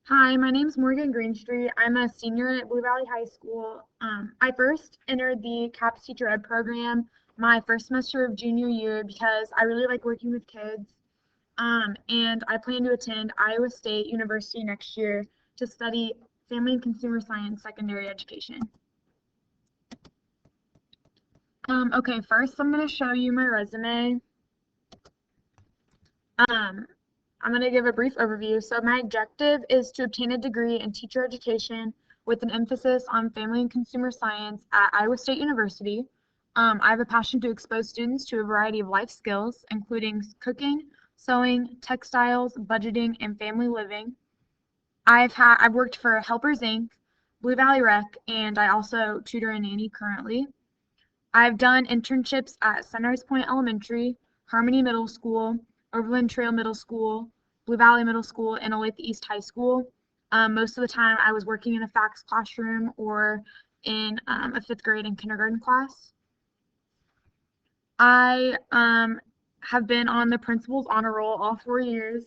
Hi, my name's Morgan Greenstreet. I'm a senior at Blue Valley High School. I first entered the CAPS Teacher Ed program my first semester of junior year because I really like working with kids. And I plan to attend Iowa State University next year to study family and consumer science secondary education. Okay, first I'm going to show you my resume. Um, I'm going to give a brief overview. So my objective is to obtain a degree in teacher education with an emphasis on family and consumer science at Iowa State University. I have a passion to expose students to a variety of life skills, including cooking, sewing, textiles, budgeting, and family living. I've worked for Helpers Inc., Blue Valley Rec, and I also tutor and nanny currently. I've done internships at Sunrise Point Elementary, Harmony Middle School, Overland Trail Middle School, Blue Valley Middle School, and Olathe East High School. Most of the time I was working in a FACS classroom or in a fifth grade and kindergarten class. I have been on the Principal's Honor Roll all 4 years,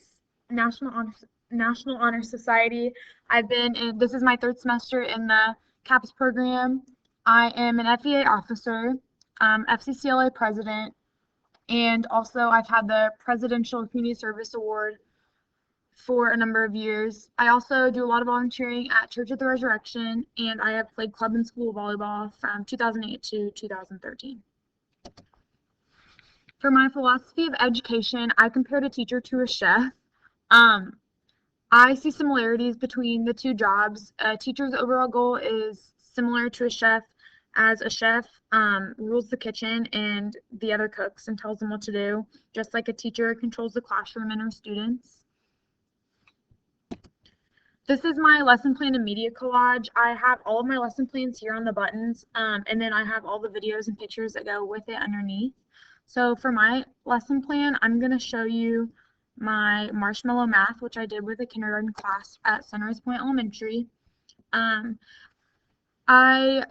National Honor Society. This is my third semester in the CAPS program. I am an FEA officer, FCCLA president, and also I've had the Presidential Community Service Award for a number of years. I also do a lot of volunteering at Church of the Resurrection, and I have played club and school volleyball from 2008 to 2013. For my philosophy of education, I compared a teacher to a chef. I see similarities between the two jobs. A teacher's overall goal is similar to a chef, as a chef rules the kitchen and the other cooks and tells them what to do, just like a teacher controls the classroom and her students. This is my lesson plan and media collage. I have all of my lesson plans here on the buttons, and then I have all the videos and pictures that go with it underneath. So for my lesson plan, I'm going to show you my marshmallow math, which I did with a kindergarten class at Sunrise Point Elementary.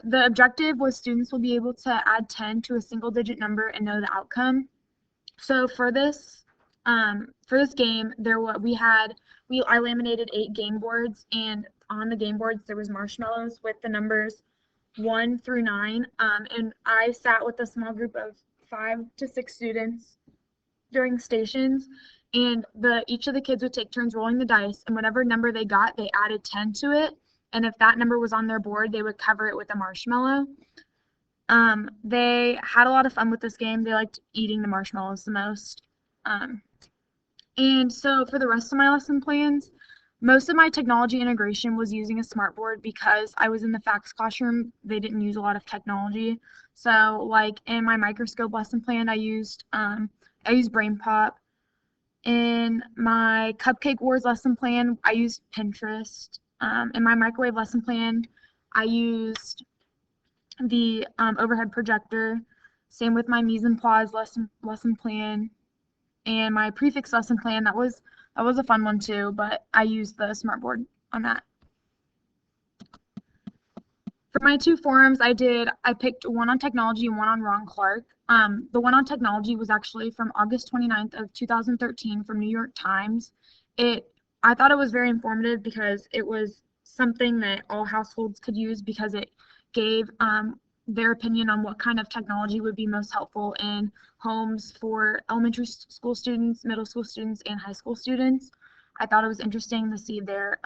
The objective was students will be able to add 10 to a single digit number and know the outcome. So for this game, I laminated 8 game boards, and on the game boards there was marshmallows with the numbers 1 through 9, and I sat with a small group of 5 to 6 students during stations, and each of the kids would take turns rolling the dice, and whatever number they got, they added 10 to it, and if that number was on their board, they would cover it with a marshmallow. They had a lot of fun with this game. They liked eating the marshmallows the most. And so for the rest of my lesson plans, most of my technology integration was using a smartboard because I was in the FACS classroom. They didn't use a lot of technology. So like in my microscope lesson plan, I used BrainPop. In my Cupcake Wars lesson plan, I used Pinterest. In my microwave lesson plan, I used the overhead projector. Same with my mise en place lesson plan, and my prefix lesson plan. That was a fun one too, but I used the smartboard on that. For my 2 forums, I picked one on technology and one on Ron Clark. The one on technology was actually from August 29th of 2013 from New York Times. I thought it was very informative because it was something that all households could use because it gave their opinion on what kind of technology would be most helpful in homes for elementary school students, middle school students, and high school students. I thought it was interesting to see their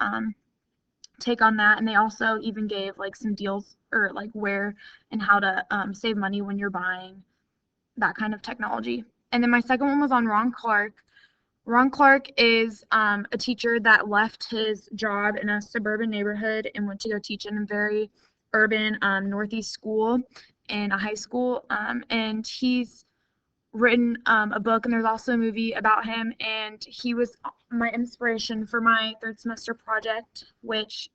take on that, and they also even gave like some deals or like where and how to save money when you're buying that kind of technology. And then my second one was on Ron Clark. Ron Clark is a teacher that left his job in a suburban neighborhood and went to go teach in a very urban Northeast school and a high school, and he's written a book, and there's also a movie about him, and he was my inspiration for my 3rd semester project, which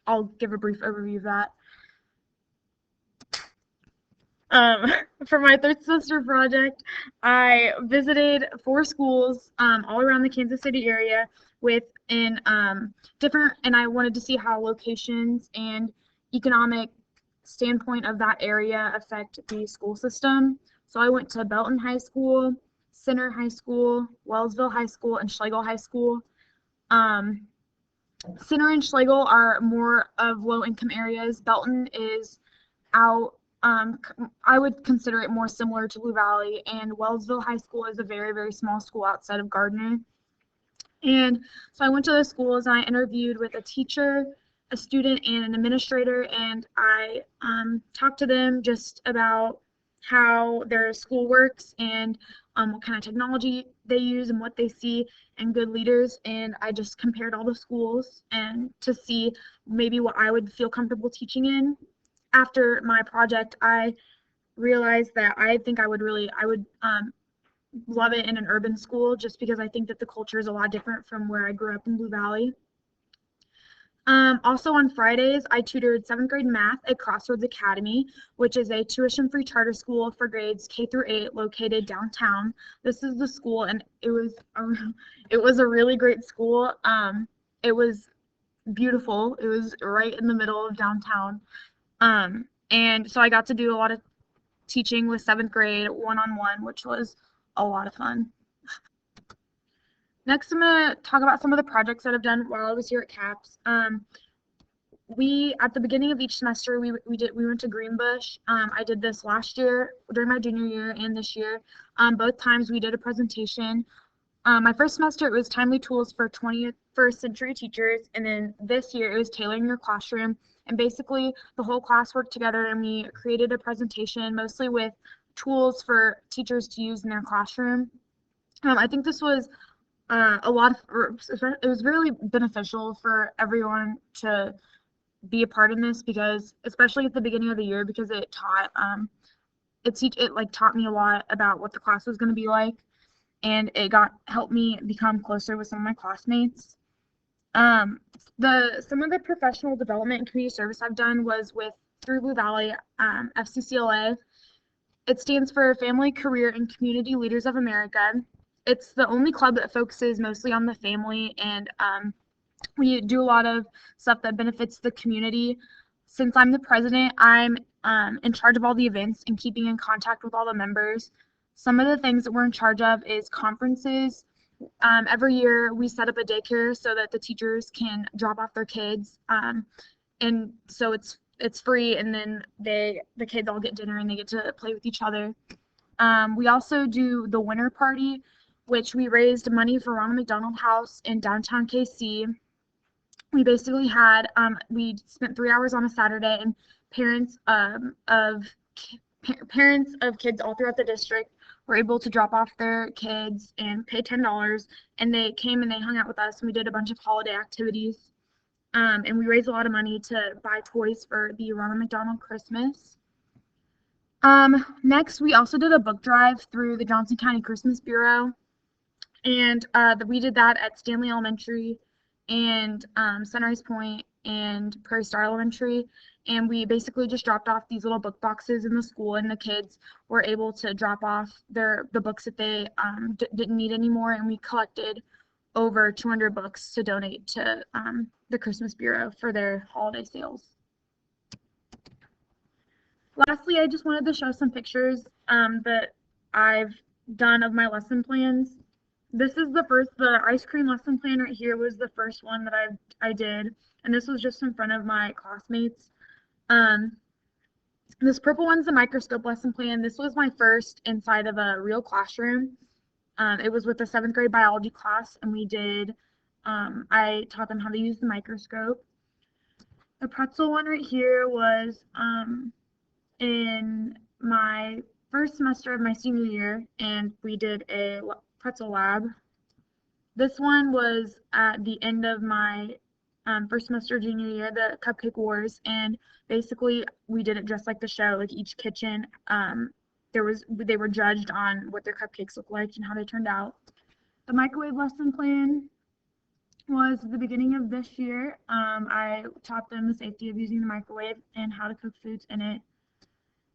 I'll give a brief overview of that. For my 3rd semester project, I visited 4 schools all around the Kansas City area and I wanted to see how locations and economic standpoint of that area affect the school system. So I went to Belton High School, Center High School, Wellsville High School, and Schlegel High School. Um, Center and Schlegel are more of low-income areas. Belton is out. I would consider it more similar to Blue Valley, and Wellsville High School is a very, very small school outside of Gardner. And so I went to those schools and I interviewed with a teacher, a student, and an administrator, and I talked to them just about how their school works and what kind of technology they use and what they see in good leaders. And I just compared all the schools and to see maybe what I would feel comfortable teaching in. After my project, I realized that I think I would love it in an urban school just because I think that the culture is a lot different from where I grew up in Blue Valley. Also on Fridays, I tutored 7th grade math at Crossroads Academy, which is a tuition-free charter school for grades K through 8 located downtown. This is the school, and it was a really great school. It was beautiful. It was right in the middle of downtown. And so I got to do a lot of teaching with 7th grade one-on-one, which was a lot of fun. Next, I'm going to talk about some of the projects that I've done while I was here at CAPS. We at the beginning of each semester we went to Greenbush. I did this last year during my junior year and this year. Both times we did a presentation. My first semester it was timely tools for 21st century teachers, and then this year it was tailoring your classroom. And basically the whole class worked together and we created a presentation mostly with tools for teachers to use in their classroom. I think this was a lot of it was really beneficial for everyone to be a part in this because especially at the beginning of the year because it taught it like taught me a lot about what the class was going to be like, and it got helped me become closer with some of my classmates. The some of the professional development and community service I've done was with through Blue Valley FCCLA. It stands for Family, Career, and Community Leaders of America. It's the only club that focuses mostly on the family, and we do a lot of stuff that benefits the community. Since I'm the president, I'm in charge of all the events and keeping in contact with all the members. Some of the things that we're in charge of is conferences. Every year we set up a daycare so that the teachers can drop off their kids, and so it's free, and then the kids all get dinner and they get to play with each other. We also do the winter party, which we raised money for Ronald McDonald House in downtown KC. We basically had we spent 3 hours on a Saturday, and parents of kids all throughout the district were able to drop off their kids and pay $10, and they came and they hung out with us, and we did a bunch of holiday activities, and we raised a lot of money to buy toys for the Ronald McDonald Christmas. Next, we also did a book drive through the Johnson County Christmas Bureau, and we did that at Stanley Elementary and Sunrise Point and Prairie Star Elementary, and we basically just dropped off these little book boxes in the school, and the kids were able to drop off the books that they didn't need anymore, and we collected over 200 books to donate to the Christmas Bureau for their holiday sales. Lastly, I just wanted to show some pictures that I've done of my lesson plans. This is the ice cream lesson plan right here was the first one that I did, and this was just in front of my classmates. This purple one's the microscope lesson plan. This was my first inside of a real classroom. It was with the 7th grade biology class, and I taught them how to use the microscope. The pretzel one right here was in my first semester of my senior year, and we did a pretzel lab. This one was at the end of my first semester junior year, the Cupcake Wars, and basically we did it just like the show. Like each kitchen, they were judged on what their cupcakes looked like and how they turned out. The microwave lesson plan was the beginning of this year. I taught them the safety of using the microwave and how to cook foods in it.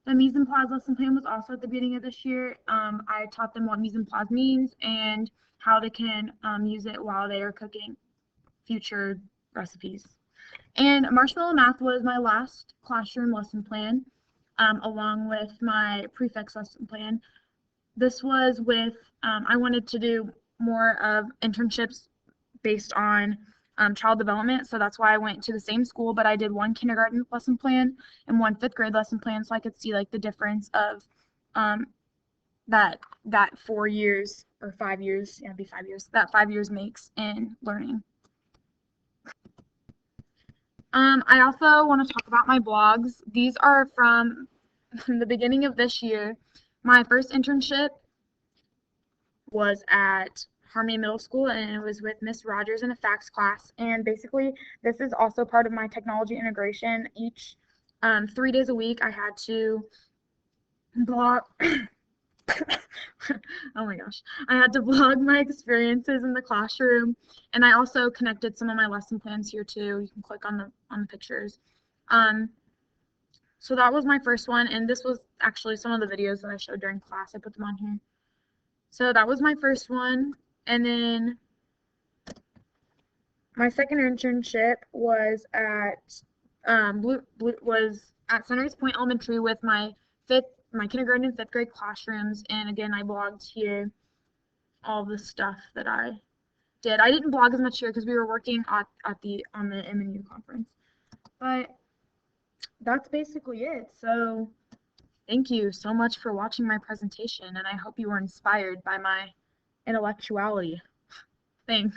The mise en place lesson plan was also at the beginning of this year. I taught them what mise en place means and how they can use it while they are cooking future recipes. And marshmallow math was my last classroom lesson plan, along with my prefix lesson plan. This was with, I wanted to do more of internships based on child development. So that's why I went to the same school, but I did one kindergarten lesson plan and one fifth grade lesson plan, so I could see like the difference of that 4 years or 5 years, yeah, it'd be 5 years, that 5 years makes in learning. I also want to talk about my blogs. These are from the beginning of this year. My first internship was at Harmony Middle School, and it was with Miss Rogers in a fax class. And basically, this is also part of my technology integration. Each 3 days a week, I had to blog. Oh my gosh. I had to vlog my experiences in the classroom, and I also connected some of my lesson plans here too. You can click on the pictures. So that was my first one, and this was actually some of the videos that I showed during class. I put them on here. So that was my first one, and then my second internship was at was at Sunrise Point Elementary with my kindergarten and fifth grade classrooms, and again I blogged here all the stuff that I did. I didn't blog as much here because we were working on the MNU conference, but that's basically it. So thank you so much for watching my presentation, and I hope you were inspired by my intellectuality. Thanks.